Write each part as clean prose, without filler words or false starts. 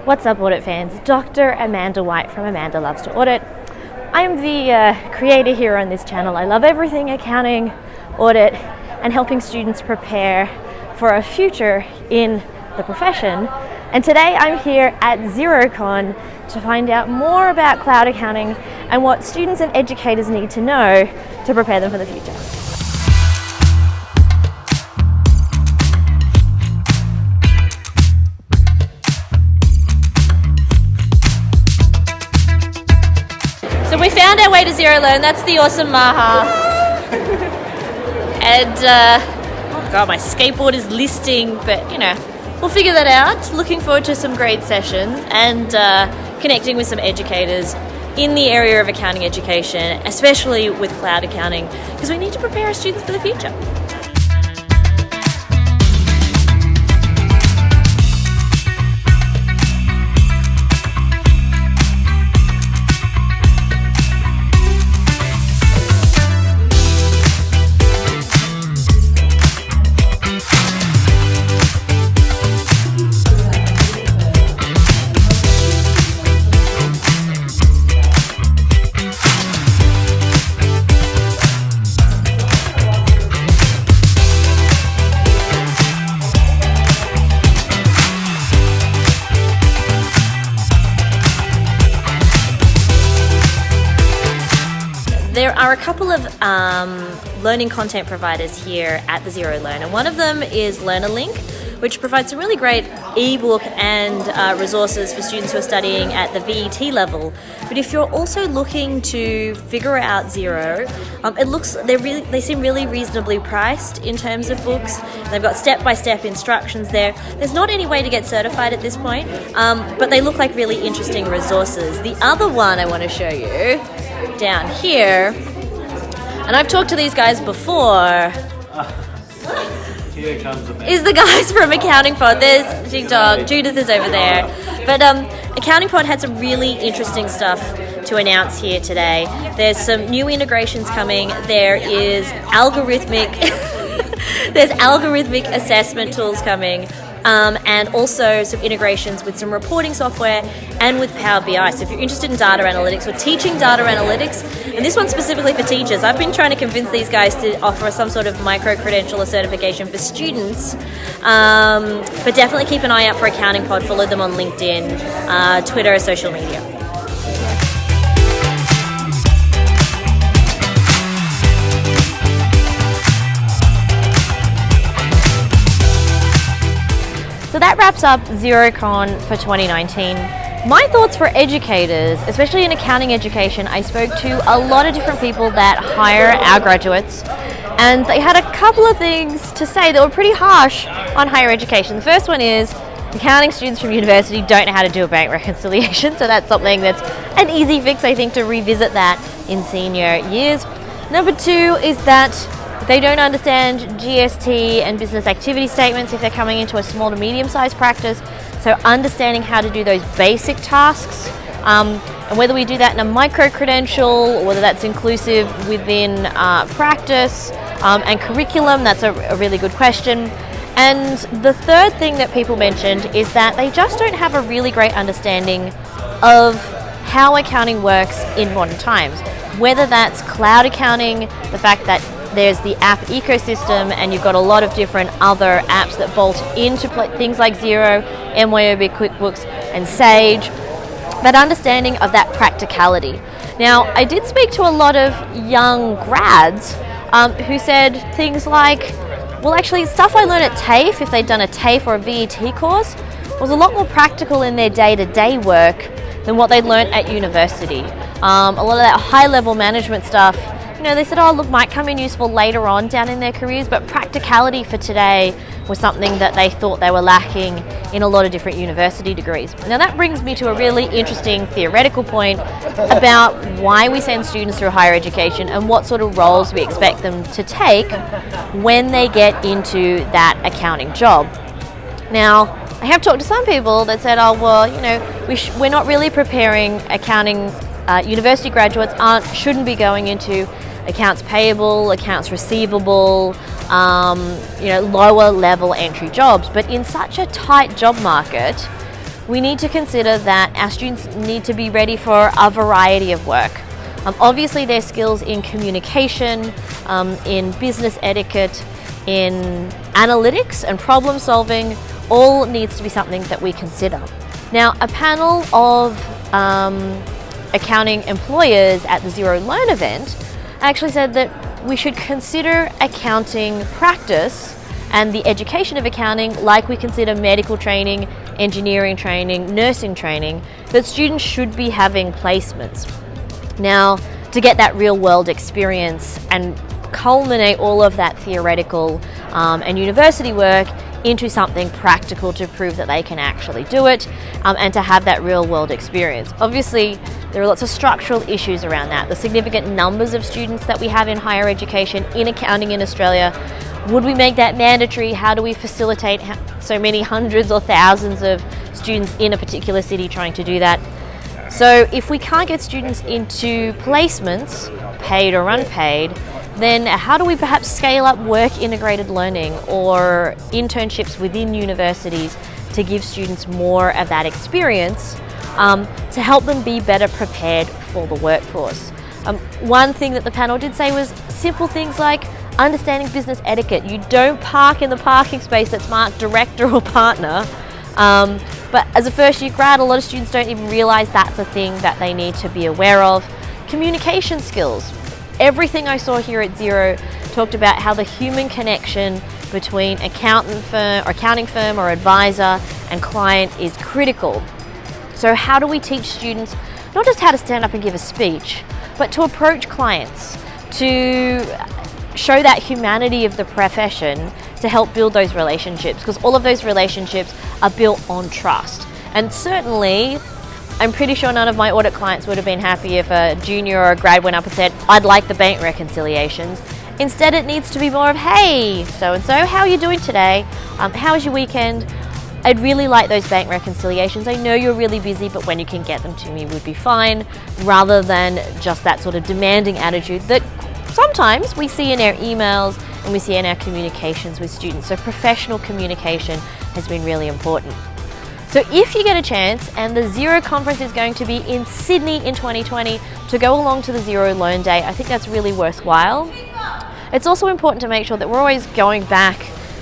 What's up, audit fans? Dr. Amanda White from Amanda Loves to Audit. I'm the creator here on this channel. I love everything accounting, audit, and helping students prepare for a future in the profession. And today I'm here at XeroCon to find out more about cloud accounting and what students and educators need to know to prepare them for the future. So we found our way to XeroLearn. That's the awesome Maha. And oh god, my skateboard is listing, but you know, we'll figure that out. Looking forward to some great sessions and connecting with some educators in the area of accounting education, especially with cloud accounting, because we need to prepare our students for the future. There are a couple of learning content providers here at the XeroLearn, and one of them is LearnerLink, which provides some really great ebook and resources for students who are studying at the VET level. But if you're also looking to figure out Xero, they seem really reasonably priced in terms of books. They've got step-by-step instructions there. There's not any way to get certified at this point, but they look like really interesting resources. The other one I want to show you down here, and I've talked to these guys before, here comes the man. Is the guys from Accounting Pod. There's Big Dog, Judith is over there. But Accounting Pod had some really interesting stuff to announce here today. There's some new integrations coming. There is algorithmic there's algorithmic assessment tools coming. And also some integrations with some reporting software and with Power BI. So if you're interested in data analytics or teaching data analytics, and this one's specifically for teachers, I've been trying to convince these guys to offer some sort of micro-credential or certification for students. But definitely keep an eye out for Accounting Pod. Follow them on LinkedIn, Twitter, social media. So that wraps up XeroCon for 2019. My thoughts for educators, especially in accounting education, I spoke to a lot of different people that hire our graduates, and they had a couple of things to say that were pretty harsh on higher education. The first one is accounting students from university don't know how to do a bank reconciliation, so that's something that's an easy fix, I think, to revisit that in senior years. Number two is that they don't understand GST and business activity statements if they're coming into a small to medium-sized practice. So understanding how to do those basic tasks, and whether we do that in a micro-credential or whether that's inclusive within practice and curriculum, that's a really good question. And the third thing that people mentioned is that they just don't have a really great understanding of how accounting works in modern times. Whether that's cloud accounting, the fact that there's the app ecosystem and you've got a lot of different other apps that bolt into things like Xero, MYOB, QuickBooks, and Sage. That understanding of that practicality. Now, I did speak to a lot of young grads who said things like, well, actually, stuff I learned at TAFE, if they'd done a TAFE or a VET course, was a lot more practical in their day-to-day work than what they'd learned at university. A lot of that high-level management stuff, you know, they said, oh, look, might come in useful later on down in their careers, but practicality for today was something that they thought they were lacking in a lot of different university degrees. Now that brings me to a really interesting theoretical point about why we send students through higher education and what sort of roles we expect them to take when they get into that accounting job. Now, I have talked to some people that said, oh, well, you know, we're not really preparing accounting, university graduates shouldn't be going into accounts payable, accounts receivable, lower level entry jobs. But in such a tight job market, we need to consider that our students need to be ready for a variety of work. Obviously, their skills in communication, in business etiquette, in analytics and problem solving, all needs to be something that we consider. Now, a panel of accounting employers at the XeroLearn event actually said that we should consider accounting practice and the education of accounting like we consider medical training, engineering training, nursing training, that students should be having placements. Now, to get that real world experience and culminate all of that theoretical and university work into something practical to prove that they can actually do it, and to have that real world experience. Obviously, there are lots of structural issues around that. The significant numbers of students that we have in higher education in accounting in Australia, would we make that mandatory? How do we facilitate so many hundreds or thousands of students in a particular city trying to do that? So if we can't get students into placements, paid or unpaid, then how do we perhaps scale up work integrated learning or internships within universities to give students more of that experience, to help them be better prepared for the workforce? One thing that the panel did say was simple things like understanding business etiquette. You don't park in the parking space that's marked director or partner. But as a first year grad, a lot of students don't even realize that's a thing that they need to be aware of. Communication skills. Everything I saw here at Xero talked about how the human connection between accounting firm or advisor and client is critical. So how do we teach students not just how to stand up and give a speech, but to approach clients, to show that humanity of the profession, to help build those relationships, because all of those relationships are built on trust. And certainly, I'm pretty sure none of my audit clients would have been happy if a junior or a grad went up and said, I'd like the bank reconciliations. Instead, it needs to be more of, hey, so-and-so, how are you doing today? How was your weekend? I'd really like those bank reconciliations. I know you're really busy, but when you can get them to me would be fine, rather than just that sort of demanding attitude that sometimes we see in our emails and we see in our communications with students. So professional communication has been really important. So if you get a chance, and the Xero conference is going to be in Sydney in 2020, to go along to the XeroLearn Day, I think that's really worthwhile. It's also important to make sure that we're always going back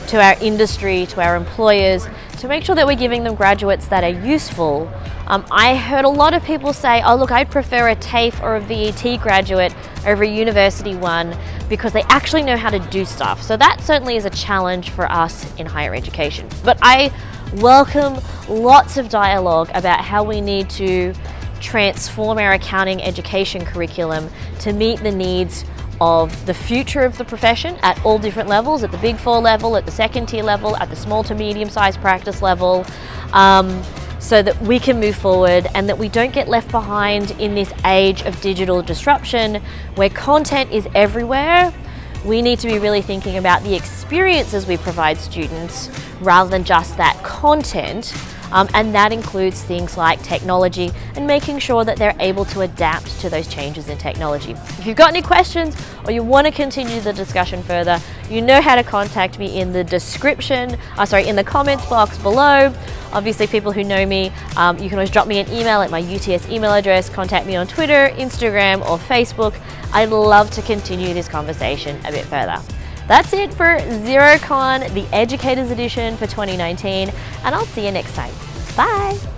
to our industry, to our employers, to make sure that we're giving them graduates that are useful. I heard a lot of people say, oh look, I'd prefer a TAFE or a VET graduate over a university one because they actually know how to do stuff. So that certainly is a challenge for us in higher education. But I welcome lots of dialogue about how we need to transform our accounting education curriculum to meet the needs of the future of the profession at all different levels, at the Big Four level, at the second tier level, at the small to medium sized practice level, so that we can move forward and that we don't get left behind in this age of digital disruption where content is everywhere. We need to be really thinking about the experiences we provide students rather than just that content. And that includes things like technology and making sure that they're able to adapt to those changes in technology. If you've got any questions or you want to continue the discussion further, you know how to contact me in the in the comments box below. Obviously, people who know me, you can always drop me an email at my UTS email address, contact me on Twitter, Instagram, or Facebook. I'd love to continue this conversation a bit further. That's it for XeroCon, the Educators Edition for 2019, and I'll see you next time. Bye!